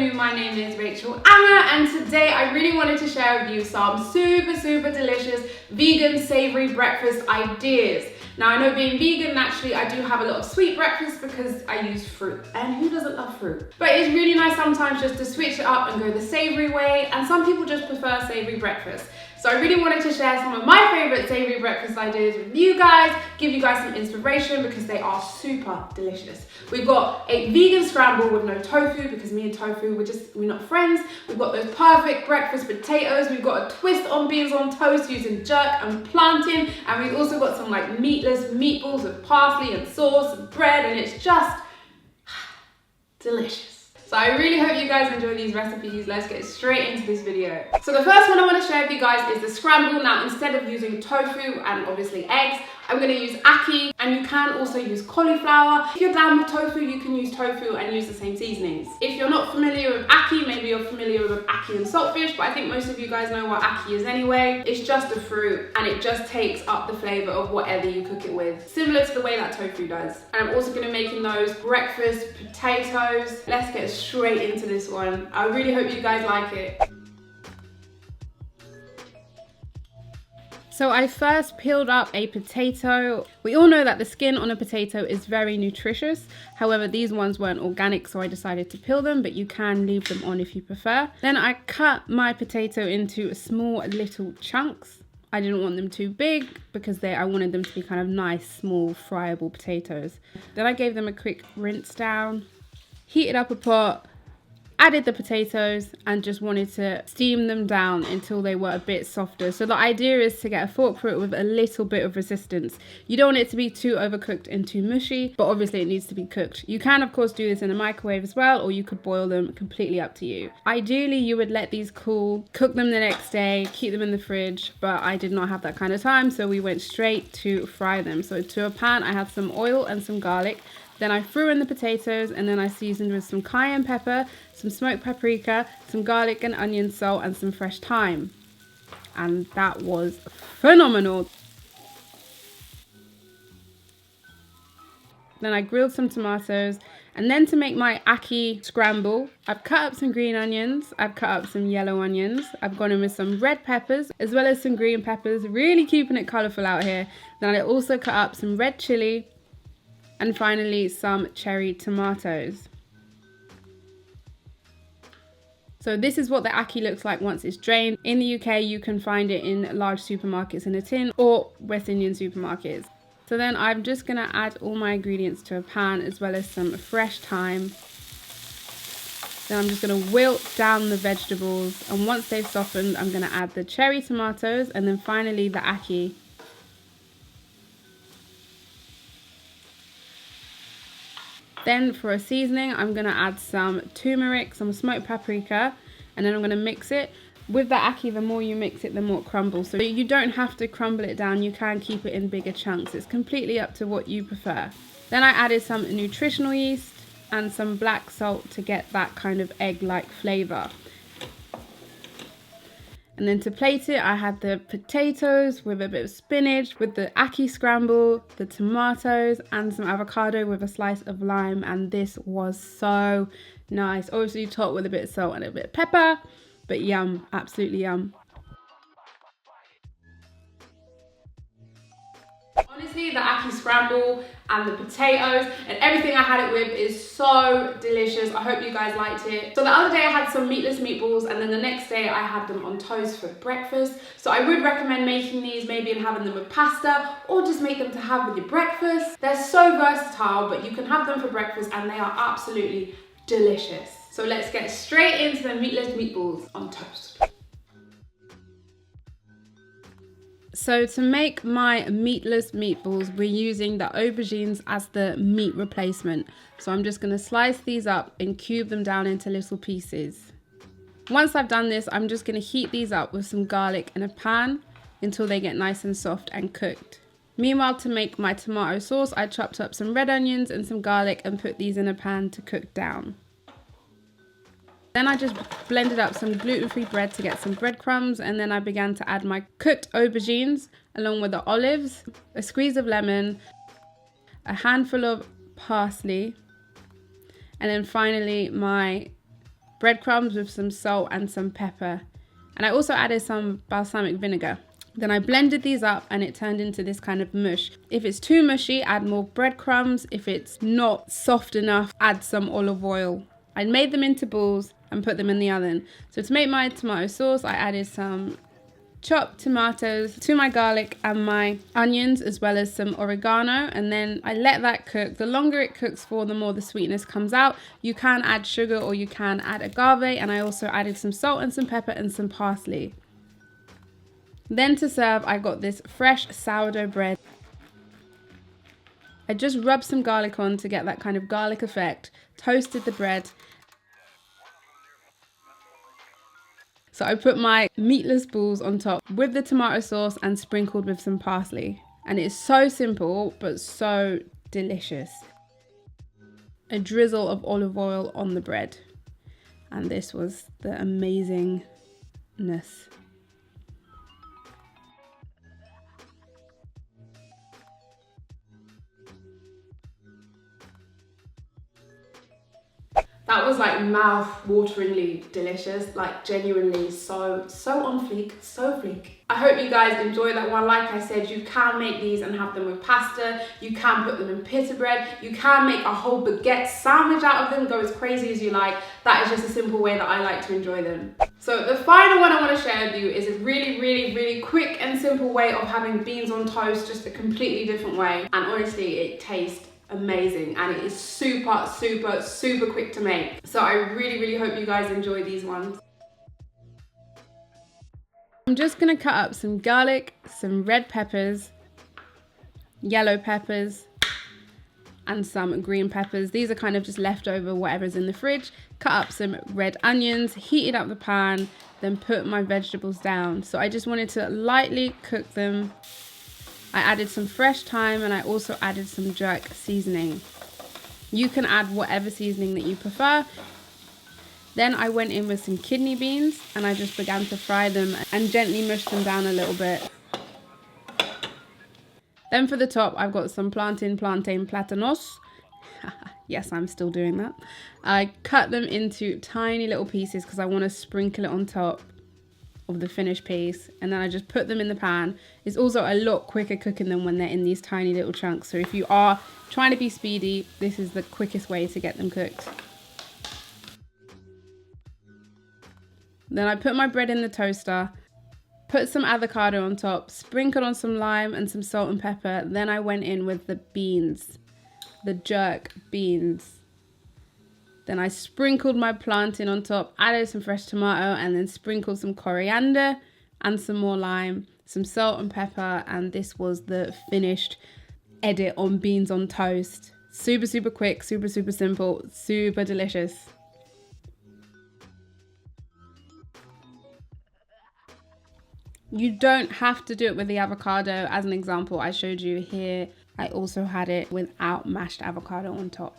new, my name is Rachel Anna, and today I really wanted to share with you some super delicious vegan savory breakfast ideas. Now I know being vegan, naturally I do have a lot of sweet breakfast because I use fruit, and who doesn't love fruit? But it's really nice sometimes just to switch it up and go the savory way, and some people just prefer savory breakfast. So I really wanted to share some of my favorite savory breakfast ideas with you guys, give you guys some inspiration because they are super delicious. We've got a vegan scramble with no tofu because me and tofu, we're not friends. We've got those perfect breakfast potatoes. We've got a twist on beans on toast using jerk and plantain. And we've also got some like meatless meatballs with parsley and sauce and bread, and it's just delicious. So I really hope you guys enjoy these recipes. Let's get straight into this video. So the first one I want to share with you guys is the scramble. Now instead of using tofu and obviously eggs, I'm going to use ackee, and you can also use cauliflower. If you're down with tofu, you can use tofu and use the same seasonings. If you're not familiar with ackee, maybe you're familiar with ackee and saltfish, but I think most of you guys know what ackee is anyway. It's just a fruit and it just takes up the flavour of whatever you cook it with, similar to the way that tofu does. And I'm also going to be making those breakfast potatoes. Let's get straight into this one. I really hope you guys like it. So I first peeled up a potato. We all know that the skin on a potato is very nutritious. However, these ones weren't organic, so I decided to peel them, but you can leave them on if you prefer. Then I cut my potato into small little chunks. I didn't want them too big because I wanted them to be kind of nice, small, friable potatoes. Then I gave them a quick rinse down, heated up a pot, added the potatoes, and just wanted to steam them down until they were a bit softer. So the idea is to get a fork through it with a little bit of resistance. You don't want it to be too overcooked and too mushy, but obviously it needs to be cooked. You can of course do this in a microwave as well, or you could boil them, completely up to you. Ideally you would let these cool, cook them the next day, keep them in the fridge, but I did not have that kind of time, so we went straight to fry them. So to a pan I had some oil and some garlic. Then I threw in the potatoes, and then I seasoned with some cayenne pepper, some smoked paprika, some garlic and onion salt, and some fresh thyme. And that was phenomenal. Then I grilled some tomatoes, and then to make my ackee scramble, I've cut up some green onions, I've cut up some yellow onions, I've gone in with some red peppers as well as some green peppers, really keeping it colourful out here. Then I also cut up some red chilli, and finally some cherry tomatoes. So this is what the ackee looks like once it's drained. In the UK you can find it in large supermarkets in a tin or West Indian supermarkets. So then I'm just going to add all my ingredients to a pan as well as some fresh thyme. Then I'm just going to wilt down the vegetables, and once they've softened I'm going to add the cherry tomatoes and then finally the ackee. Then for a seasoning, I'm going to add some turmeric, some smoked paprika, and then I'm going to mix it. With the ackee, the more you mix it, the more it crumbles. So you don't have to crumble it down, you can keep it in bigger chunks. It's completely up to what you prefer. Then I added some nutritional yeast and some black salt to get that kind of egg-like flavour. And then to plate it, I had the potatoes with a bit of spinach, with the ackee scramble, the tomatoes, and some avocado with a slice of lime. And this was so nice. Obviously topped with a bit of salt and a bit of pepper, but yum, absolutely yum. Honestly, the ackee scramble and the potatoes and everything I had it with is so delicious. I hope you guys liked it. So the other day I had some meatless meatballs, and then the next day I had them on toast for breakfast. So I would recommend making these maybe and having them with pasta, or just make them to have with your breakfast. They're so versatile, but you can have them for breakfast and they are absolutely delicious. So let's get straight into the meatless meatballs on toast. So to make my meatless meatballs, we're using the aubergines as the meat replacement. So I'm just going to slice these up and cube them down into little pieces. Once I've done this, I'm just going to heat these up with some garlic in a pan until they get nice and soft and cooked. Meanwhile, to make my tomato sauce, I chopped up some red onions and some garlic and put these in a pan to cook down. Then I just blended up some gluten-free bread to get some breadcrumbs, and then I began to add my cooked aubergines along with the olives, a squeeze of lemon, a handful of parsley, and then finally my breadcrumbs with some salt and some pepper. And I also added some balsamic vinegar. Then I blended these up and it turned into this kind of mush. If it's too mushy, add more breadcrumbs. If it's not soft enough, add some olive oil. I made them into balls and put them in the oven. So to make my tomato sauce, I added some chopped tomatoes to my garlic and my onions, as well as some oregano, and then I let that cook. The longer it cooks for, the more the sweetness comes out. You can add sugar or you can add agave, and I also added some salt and some pepper and some parsley. Then to serve, I got this fresh sourdough bread. I just rubbed some garlic on to get that kind of garlic effect, toasted the bread. So I put my meatless balls on top with the tomato sauce and sprinkled with some parsley. And it's so simple, but so delicious. A drizzle of olive oil on the bread. And this was the amazingness. That was like mouth-wateringly delicious, like genuinely so on fleek, so fleek. I hope you guys enjoy that one. Like I said, you can make these and have them with pasta. You can put them in pita bread. You can make a whole baguette sandwich out of them, go as crazy as you like. That is just a simple way that I like to enjoy them. So the final one I want to share with you is a really quick and simple way of having beans on toast, just a completely different way. And honestly, it tastes amazing and it is super quick to make. So I really hope you guys enjoy these ones. I'm just gonna cut up some garlic, some red peppers, yellow peppers, and some green peppers. These are kind of just leftover whatever's in the fridge. Cut up some red onions, heated up the pan, then put my vegetables down. So I just wanted to lightly cook them. I added some fresh thyme and I also added some jerk seasoning. You can add whatever seasoning that you prefer. Then I went in with some kidney beans and I just began to fry them and gently mush them down a little bit. Then for the top, I've got some plantain platanos. Yes, I'm still doing that. I cut them into tiny little pieces because I want to sprinkle it on top of the finished piece, and then I just put them in the pan. It's also a lot quicker cooking them when they're in these tiny little chunks. So if you are trying to be speedy, this is the quickest way to get them cooked. Then I put my bread in the toaster, put some avocado on top, sprinkled on some lime and some salt and pepper. Then I went in with the beans, the jerk beans. Then I sprinkled my plantain on top, added some fresh tomato, and then sprinkled some coriander and some more lime, some salt and pepper, and this was the finished edit on beans on toast. Super quick, super simple, super delicious. You don't have to do it with the avocado. As an example, I showed you here, I also had it without mashed avocado on top.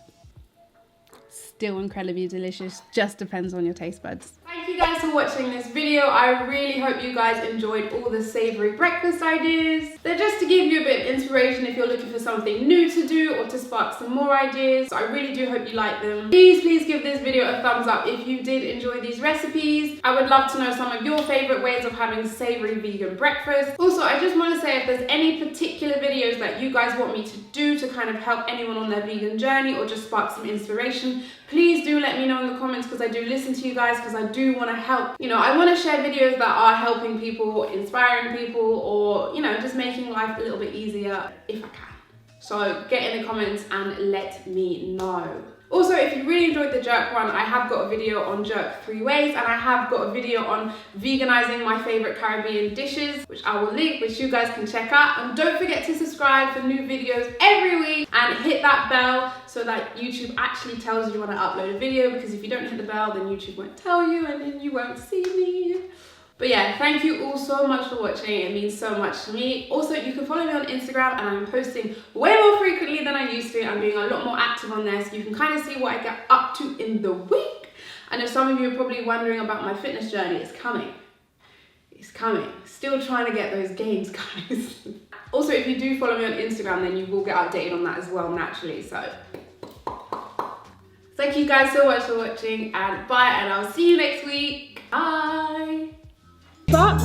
Still incredibly delicious, just depends on your taste buds. Thank you guys for watching this video. I really hope you guys enjoyed all the savory breakfast ideas. They're just to give you a bit of inspiration if you're looking for something new to do or to spark some more ideas. So I really do hope you like them. Please give this video a thumbs up if you did enjoy these recipes. I would love to know some of your favorite ways of having savory vegan breakfast. Also, I just want to say if there's any particular videos that you guys want me to do to kind of help anyone on their vegan journey or just spark some inspiration, please do let me know in the comments, because I do listen to you guys, because I do want to help. You know, I want to share videos that are helping people, inspiring people, or, you know, just making life a little bit easier if I can. So get in the comments and let me know. Also, if you really enjoyed the jerk one, I have got a video on jerk 3 ways, and I have got a video on veganizing my favorite Caribbean dishes, which I will link, which you guys can check out. And don't forget to subscribe for new videos every week and hit that bell so that YouTube actually tells you when I upload a video, because if you don't hit the bell, then YouTube won't tell you and then you won't see me. But yeah, thank you all so much for watching. It means so much to me. Also, you can follow me on Instagram, and I'm posting way more frequently than I used to. I'm being a lot more active on there, so you can kind of see what I get up to in the week. I know some of you are probably wondering about my fitness journey. It's coming. It's coming. Still trying to get those gains, guys. Also, if you do follow me on Instagram, then you will get updated on that as well, naturally. So Thank you guys so much for watching, and bye, and I'll see you next week. Bye. Stop.